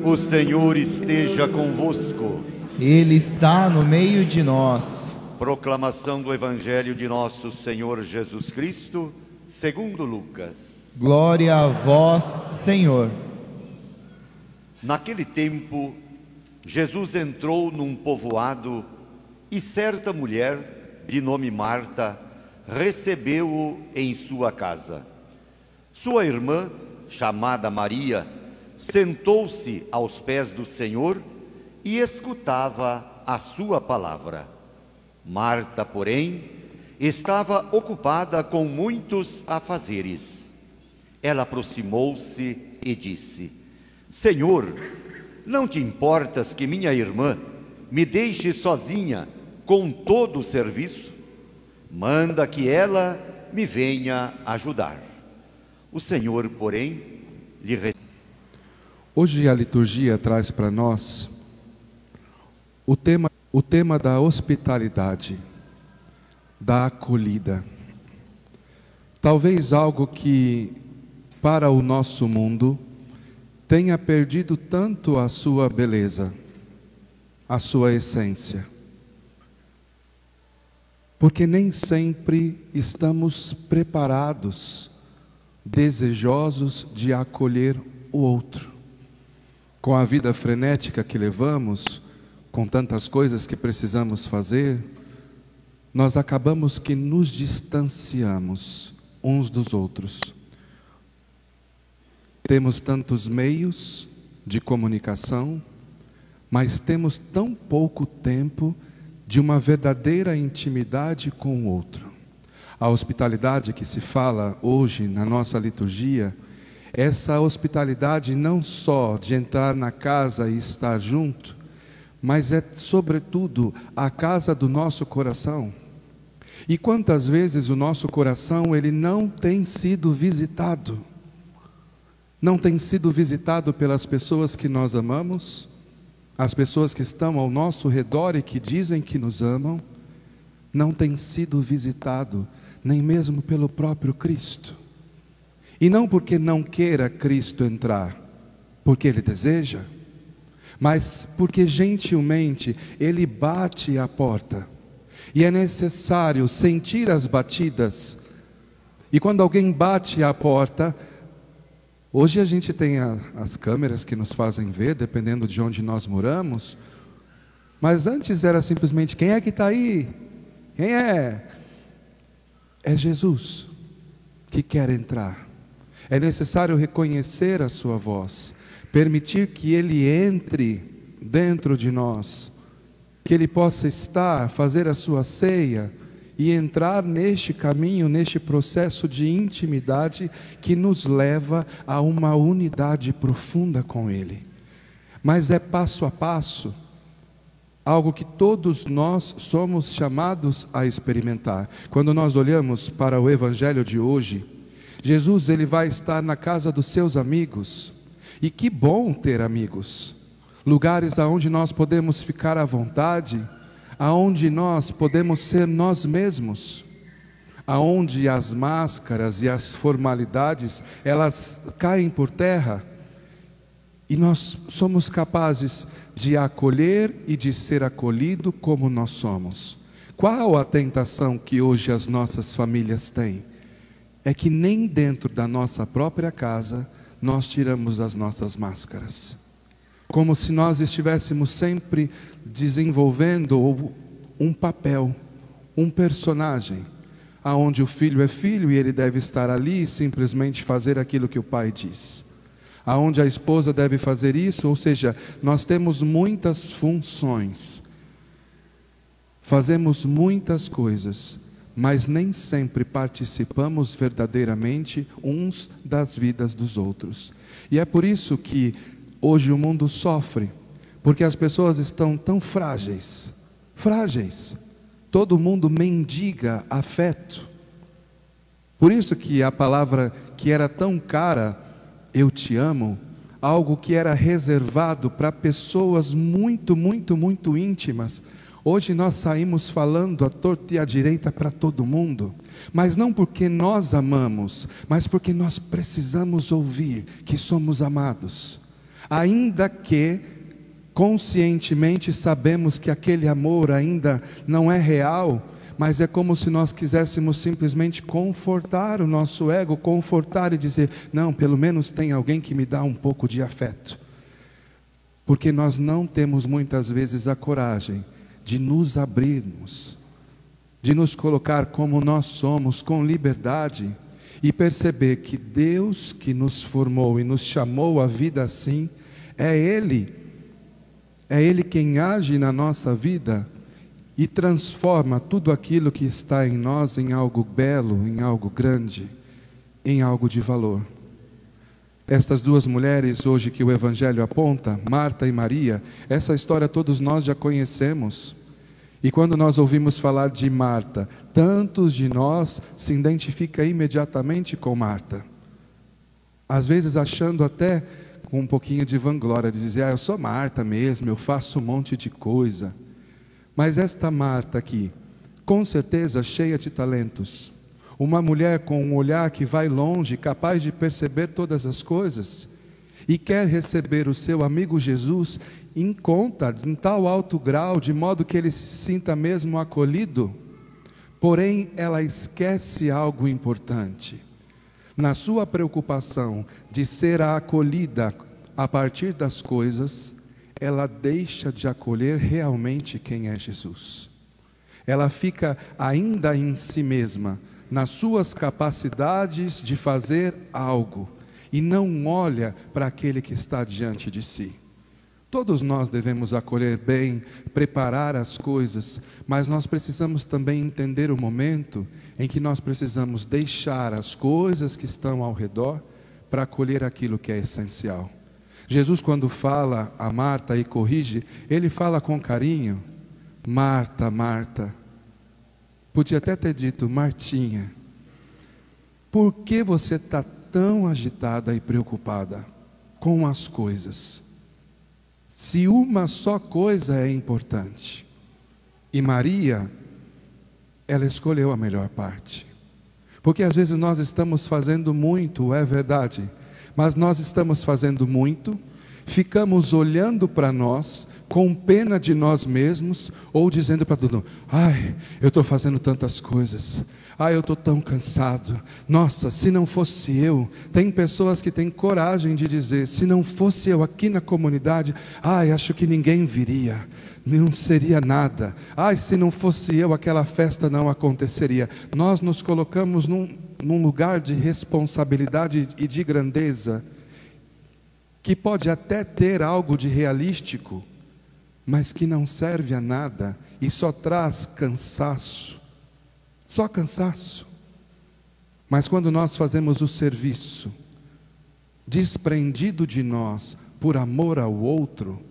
O Senhor esteja convosco. Ele está no meio de nós. Proclamação do Evangelho de nosso Senhor Jesus Cristo, segundo Lucas. Glória a vós, Senhor. Naquele tempo, Jesus entrou num povoado e certa mulher, de nome Marta, recebeu-o em sua casa. Sua irmã, chamada Maria, sentou-se aos pés do Senhor e escutava a sua palavra. Marta, porém, estava ocupada com muitos afazeres. Ela aproximou-se e disse: Senhor, não te importas que minha irmã me deixe sozinha com todo o serviço? Manda que ela me venha ajudar. O Senhor, porém, lhe respondeu. Hoje a liturgia traz para nós o tema da hospitalidade, da acolhida. Talvez algo que, para o nosso mundo, tenha perdido tanto a sua beleza, a sua essência. Porque nem sempre estamos preparados, desejosos de acolher o outro. Com a vida frenética que levamos, com tantas coisas que precisamos fazer, nós acabamos que nos distanciamos uns dos outros. Temos tantos meios de comunicação, mas temos tão pouco tempo de uma verdadeira intimidade com o outro. A hospitalidade que se fala hoje na nossa liturgia, essa hospitalidade não só de entrar na casa e estar junto, mas é sobretudo a casa do nosso coração. E quantas vezes o nosso coração ele não tem sido visitado? Não tem sido visitado pelas pessoas que nós amamos, as pessoas que estão ao nosso redor e que dizem que nos amam, não tem sido visitado nem mesmo pelo próprio Cristo. E não porque não queira Cristo entrar, porque Ele deseja, mas porque gentilmente Ele bate à porta. E é necessário sentir as batidas. E quando alguém bate à porta, hoje a gente tem as câmeras que nos fazem ver, dependendo de onde nós moramos, mas antes era simplesmente: quem é que está aí? Quem é? É Jesus que quer entrar. É necessário reconhecer a sua voz, permitir que Ele entre dentro de nós, que Ele possa estar, fazer a sua ceia e entrar neste caminho, neste processo de intimidade que nos leva a uma unidade profunda com Ele. Mas é passo a passo, algo que todos nós somos chamados a experimentar. Quando nós olhamos para o Evangelho de hoje, Jesus ele vai estar na casa dos seus amigos, e que bom ter amigos, lugares aonde nós podemos ficar à vontade, aonde nós podemos ser nós mesmos, aonde as máscaras e as formalidades elas caem por terra, e nós somos capazes de acolher e de ser acolhido como nós somos. Qual a tentação que hoje as nossas famílias têm? É que nem dentro da nossa própria casa nós tiramos as nossas máscaras, como se nós estivéssemos sempre desenvolvendo um papel, um personagem, aonde o filho é filho e ele deve estar ali e simplesmente fazer aquilo que o pai diz, aonde a esposa deve fazer isso, ou seja, nós temos muitas funções, fazemos muitas coisas, mas nem sempre participamos verdadeiramente uns das vidas dos outros. E é por isso que hoje o mundo sofre, porque as pessoas estão tão frágeis. Todo mundo mendiga afeto. Por isso que a palavra que era tão cara, eu te amo, algo que era reservado para pessoas muito íntimas, Hoje nós saímos falando à torta e à direita para todo mundo, mas não porque nós amamos, mas porque nós precisamos ouvir que somos amados. Ainda que conscientemente sabemos que aquele amor ainda não é real, mas é como se nós quiséssemos simplesmente confortar o nosso ego, confortar e dizer, não, pelo menos tem alguém que me dá um pouco de afeto. Porque nós não temos muitas vezes a coragem de nos abrirmos, de nos colocar como nós somos, com liberdade, e perceber que Deus que nos formou e nos chamou à vida assim, é Ele quem age na nossa vida e transforma tudo aquilo que está em nós em algo belo, em algo grande, em algo de valor. Estas duas mulheres hoje que o Evangelho aponta, Marta e Maria, essa história todos nós já conhecemos. E quando nós ouvimos falar de Marta, tantos de nós se identificam imediatamente com Marta. Às vezes achando até com um pouquinho de vanglória, de dizer, eu sou Marta mesmo, eu faço um monte de coisa. Mas esta Marta aqui, com certeza cheia de talentos, uma mulher com um olhar que vai longe, capaz de perceber todas as coisas, e quer receber o seu amigo Jesus em conta, em tal alto grau, de modo que ele se sinta mesmo acolhido. Porém, ela esquece algo importante. Na sua preocupação de ser acolhida a partir das coisas, ela deixa de acolher realmente quem é Jesus. Ela fica ainda em si mesma, nas suas capacidades de fazer algo, e não olha para aquele que está diante de si. Todos nós devemos acolher bem, preparar as coisas, mas nós precisamos também entender o momento em que nós precisamos deixar as coisas que estão ao redor para acolher aquilo que é essencial. Jesus, quando fala a Marta e corrige, ele fala com carinho, Marta, Marta. Podia até ter dito, Martinha, por que você está tão agitada e preocupada com as coisas? Se uma só coisa é importante, e Maria, ela escolheu a melhor parte. Porque às vezes nós estamos fazendo muito, é verdade, mas nós estamos fazendo muito, ficamos olhando para nós, com pena de nós mesmos, ou dizendo para todo mundo, ai, eu estou fazendo tantas coisas, ai, eu estou tão cansado, nossa, se não fosse eu, tem pessoas que têm coragem de dizer, se não fosse eu aqui na comunidade, ai, acho que ninguém viria, não seria nada, ai, se não fosse eu, aquela festa não aconteceria. Nós nos colocamos num lugar de responsabilidade e de grandeza, que pode até ter algo de realístico, mas que não serve a nada e só traz cansaço, só cansaço. Mas quando nós fazemos o serviço, desprendido de nós, por amor ao outro,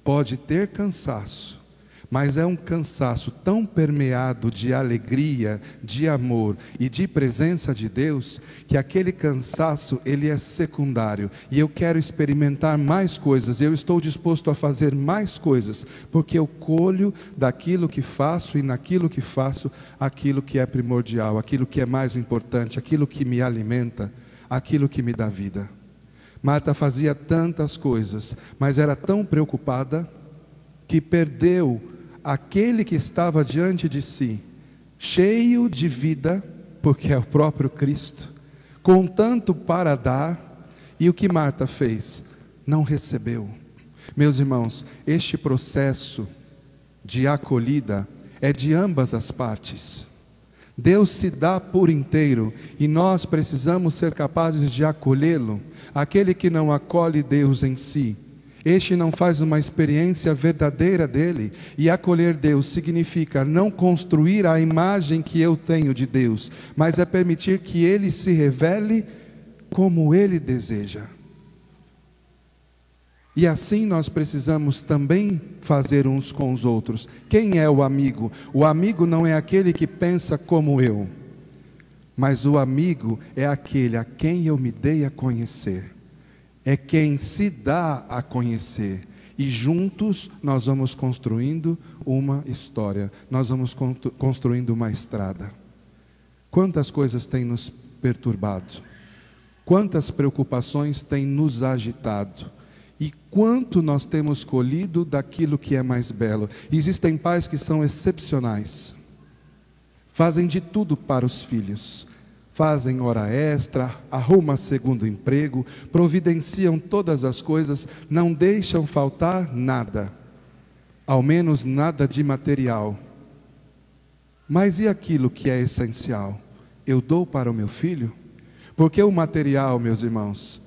pode ter cansaço, mas é um cansaço tão permeado de alegria, de amor e de presença de Deus, que aquele cansaço, ele é secundário, e eu quero experimentar mais coisas, eu estou disposto a fazer mais coisas, porque eu colho daquilo que faço, e naquilo que faço, aquilo que é primordial, aquilo que é mais importante, aquilo que me alimenta, aquilo que me dá vida. Marta fazia tantas coisas, mas era tão preocupada, que perdeu aquele que estava diante de si, cheio de vida, porque é o próprio Cristo, com tanto para dar, e o que Marta fez? Não recebeu. Meus irmãos, este processo de acolhida é de ambas as partes. Deus se dá por inteiro, e nós precisamos ser capazes de acolhê-lo. Aquele que não acolhe Deus em si, este não faz uma experiência verdadeira dele, e acolher Deus significa não construir a imagem que eu tenho de Deus, mas é permitir que Ele se revele como Ele deseja. E assim nós precisamos também fazer uns com os outros. Quem é o amigo? O amigo não é aquele que pensa como eu, mas o amigo é aquele a quem eu me dei a conhecer. É quem se dá a conhecer, E juntos nós vamos construindo uma história, nós vamos construindo uma estrada. Quantas coisas têm nos perturbado, quantas preocupações têm nos agitado, e quanto nós temos colhido daquilo que é mais belo. Existem pais que são excepcionais, fazem de tudo para os filhos, fazem hora extra, arrumam segundo emprego, providenciam todas as coisas, não deixam faltar nada, ao menos nada de material. Mas e aquilo que é essencial? Eu dou para o meu filho? Porque o material, meus irmãos,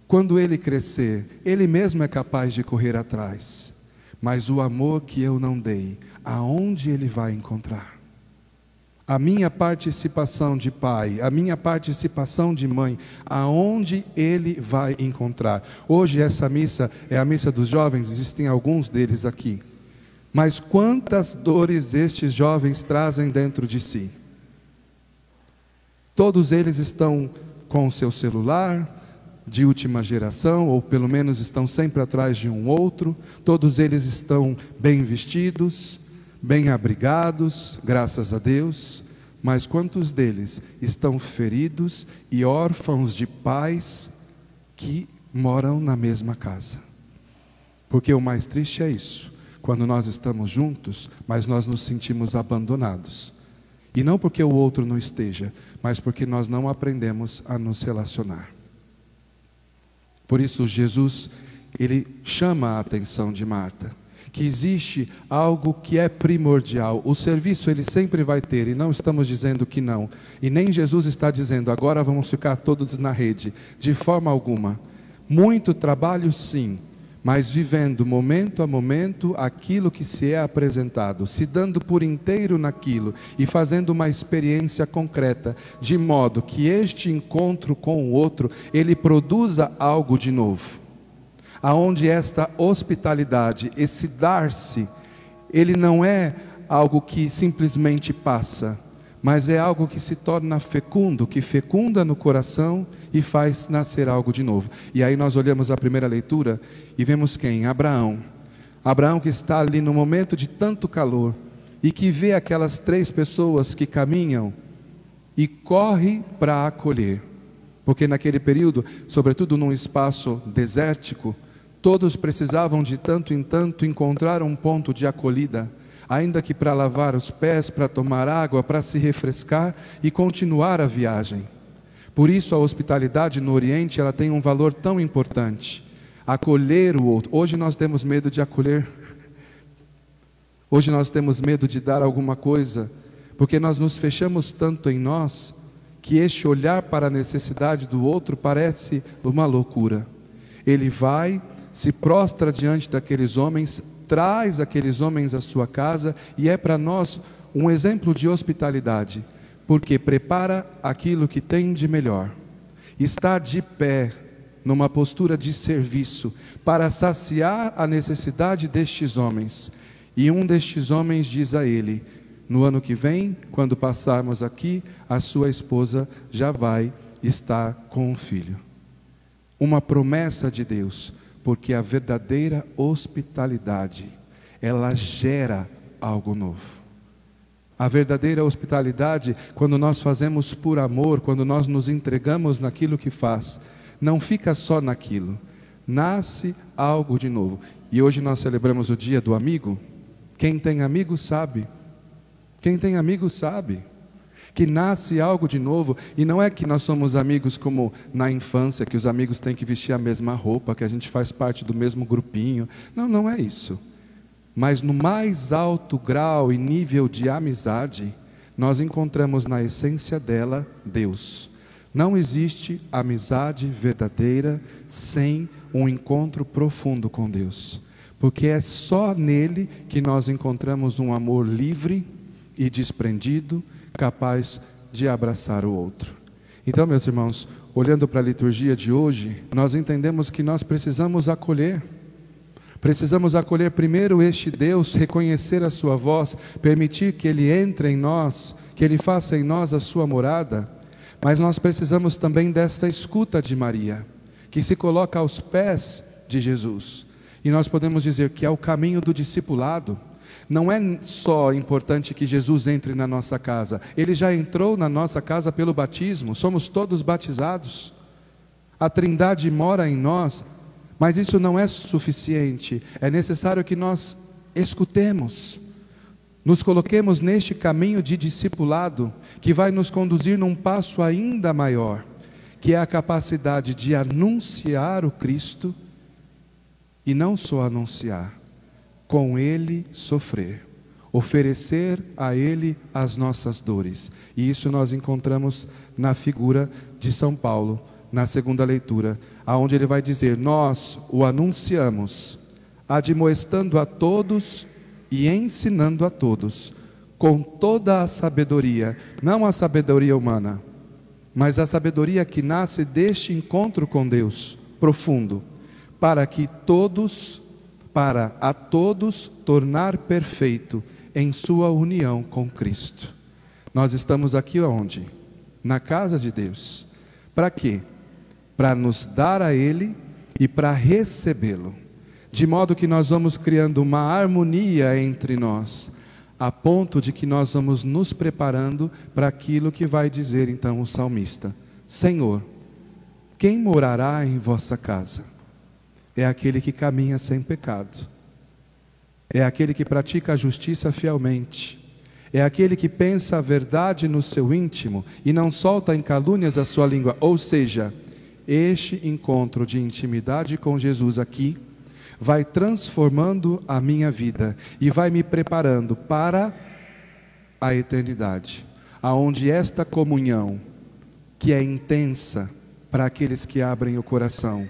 quando ele crescer, ele mesmo é capaz de correr atrás. Mas o amor que eu não dei, aonde ele vai encontrar? A minha participação de pai, a minha participação de mãe, aonde ele vai encontrar? Hoje essa missa é a missa dos jovens, existem alguns deles aqui. Mas quantas dores estes jovens trazem dentro de si? Todos eles estão com o seu celular de última geração, ou pelo menos estão sempre atrás de um outro. Todos eles estão bem vestidos, bem abrigados, graças a Deus. Mas quantos deles estão feridos e órfãos de pais que moram na mesma casa? Porque o mais triste é isso, quando nós estamos juntos, mas nós nos sentimos abandonados. E não porque o outro não esteja, mas porque nós não aprendemos a nos relacionar. Por isso Jesus, ele chama a atenção de Marta, que existe algo que é primordial. O serviço ele sempre vai ter, e não estamos dizendo que não. E nem Jesus está dizendo, agora vamos ficar todos na rede. De forma alguma. Muito trabalho sim, mas vivendo momento a momento aquilo que se é apresentado, se dando por inteiro naquilo e fazendo uma experiência concreta, de modo que este encontro com o outro, ele produza algo de novo. Aonde esta hospitalidade, esse dar-se, ele não é algo que simplesmente passa, mas é algo que se torna fecundo, que fecunda no coração e faz nascer algo de novo. E aí nós olhamos a primeira leitura e vemos quem? Abraão. Abraão que está ali no momento de tanto calor e que vê aquelas 3 pessoas que caminham e corre para acolher. Porque naquele período, sobretudo num espaço desértico, todos precisavam de tanto em tanto encontrar um ponto de acolhida, ainda que para lavar os pés, para tomar água, para se refrescar e continuar a viagem. Por isso a hospitalidade no Oriente, ela tem um valor tão importante. Acolher o outro. Hoje nós temos medo de acolher. Hoje nós temos medo de dar alguma coisa, porque nós nos fechamos tanto em nós, que este olhar para a necessidade do outro parece uma loucura. Ele vai, se prostra diante daqueles homens, traz aqueles homens à sua casa, e é para nós um exemplo de hospitalidade, porque prepara aquilo que tem de melhor, está de pé, numa postura de serviço, para saciar a necessidade destes homens. E um destes homens diz a ele, no ano que vem, quando passarmos aqui, a sua esposa já vai estar com um filho. Uma promessa de Deus, porque a verdadeira hospitalidade, ela gera algo novo. A verdadeira hospitalidade, quando nós fazemos por amor, quando nós nos entregamos naquilo que faz, não fica só naquilo, nasce algo de novo. E hoje nós celebramos o dia do amigo. Quem tem amigo sabe, quem tem amigo sabe, que nasce algo de novo. E não é que nós somos amigos como na infância, que os amigos têm que vestir a mesma roupa, que a gente faz parte do mesmo grupinho. Não, não é isso. Mas no mais alto grau e nível de amizade, nós encontramos na essência dela Deus. Não existe amizade verdadeira sem um encontro profundo com Deus, porque é só nele que nós encontramos um amor livre e desprendido, capaz de abraçar o outro. Então, meus irmãos, olhando para a liturgia de hoje, nós entendemos que nós precisamos acolher. Precisamos acolher primeiro este Deus, reconhecer a sua voz, permitir que Ele entre em nós, que Ele faça em nós a sua morada. Mas nós precisamos também desta escuta de Maria, que se coloca aos pés de Jesus. E nós podemos dizer que é o caminho do discipulado. Não é só importante que Jesus entre na nossa casa, Ele já entrou na nossa casa pelo batismo, somos todos batizados, a Trindade mora em nós, mas isso não é suficiente, é necessário que nós escutemos, nos coloquemos neste caminho de discipulado, que vai nos conduzir num passo ainda maior, que é a capacidade de anunciar o Cristo, e não só anunciar, com Ele sofrer, oferecer a Ele as nossas dores. E isso nós encontramos na figura de São Paulo, na segunda leitura, aonde ele vai dizer: nós o anunciamos, admoestando a todos e ensinando a todos, com toda a sabedoria, não a sabedoria humana, mas a sabedoria que nasce deste encontro com Deus profundo, para a todos tornar perfeito em sua união com Cristo. Nós estamos aqui onde? Na casa de Deus. Para quê? Para nos dar a Ele e para recebê-lo. De modo que nós vamos criando uma harmonia entre nós, a ponto de que nós vamos nos preparando para aquilo que vai dizer então o salmista: Senhor, quem morará em vossa casa? É aquele que caminha sem pecado, é aquele que pratica a justiça fielmente, é aquele que pensa a verdade no seu íntimo e não solta em calúnias a sua língua. Ou seja, este encontro de intimidade com Jesus aqui vai transformando a minha vida e vai me preparando para a eternidade, aonde esta comunhão, que é intensa para aqueles que abrem o coração,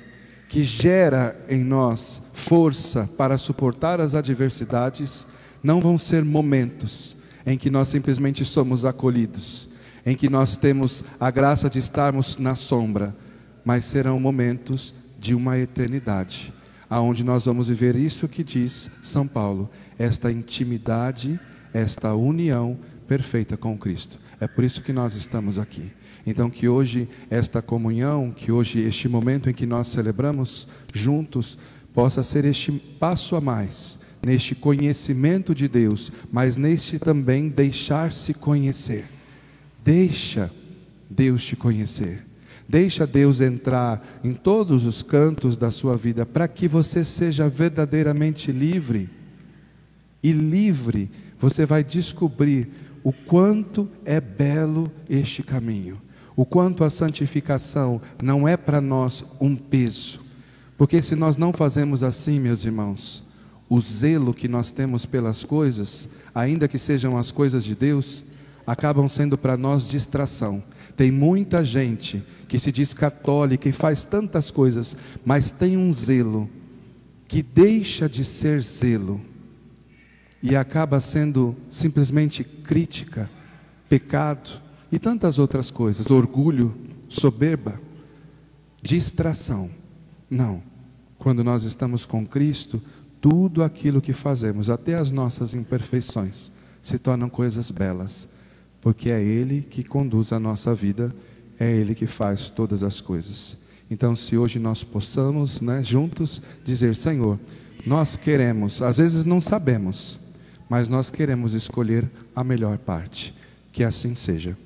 que gera em nós força para suportar as adversidades, não vão ser momentos em que nós simplesmente somos acolhidos, em que nós temos a graça de estarmos na sombra, mas serão momentos de uma eternidade, aonde nós vamos viver isso que diz São Paulo, esta intimidade, esta união perfeita com Cristo. É por isso que nós estamos aqui. Então que hoje esta comunhão, que hoje este momento em que nós celebramos juntos, possa ser este passo a mais, neste conhecimento de Deus, mas neste também deixar-se conhecer. Deixa Deus te conhecer. Deixa Deus entrar em todos os cantos da sua vida, para que você seja verdadeiramente livre. E livre, você vai descobrir o quanto é belo este caminho, o quanto a santificação não é para nós um peso. Porque se nós não fazemos assim, meus irmãos, o zelo que nós temos pelas coisas, ainda que sejam as coisas de Deus, acabam sendo para nós distração. Tem muita gente que se diz católica e faz tantas coisas, mas tem um zelo que deixa de ser zelo e acaba sendo simplesmente crítica, pecado e tantas outras coisas, orgulho, soberba, distração. Não, quando nós estamos com Cristo, tudo aquilo que fazemos, até as nossas imperfeições, se tornam coisas belas, porque é Ele que conduz a nossa vida, é Ele que faz todas as coisas. Então, se hoje nós possamos, juntos dizer: Senhor, nós queremos, às vezes não sabemos, mas nós queremos escolher a melhor parte. Que assim seja.